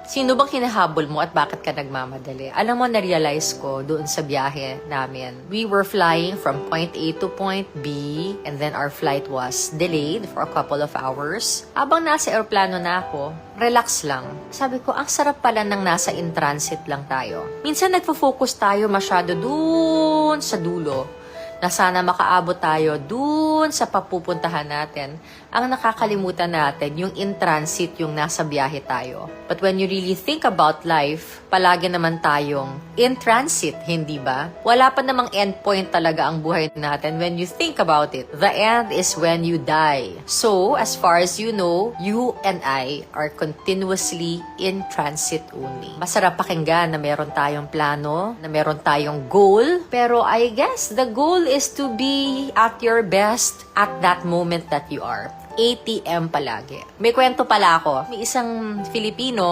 Sino bang hinahabol mo at bakit ka nagmamadali? Alam mo, na-realize ko doon sa biyahe namin. We were flying from point A to point B and then our flight was delayed for a couple of hours. Habang nasa aeroplano na ako, relax lang. Sabi ko, ang sarap pala ng nasa in transit lang tayo. Minsan nagfo-focus tayo masyado doon sa dulo na sana makaabot tayo dun sa papupuntahan natin. Ang nakakalimutan natin, yung in transit, yung nasa biyahe tayo. But when you really think about life, palagi naman tayong in transit, hindi ba? Wala pa namang end point talaga ang buhay natin when you think about it. The end is when you die. So, as far as you know, you and I are continuously in transit only. Masarap pakinggan na meron tayong plano, na meron tayong goal, pero I guess the goal is to be at your best at that moment that you are. ATM palagi. May kwento pala ako. May isang Filipino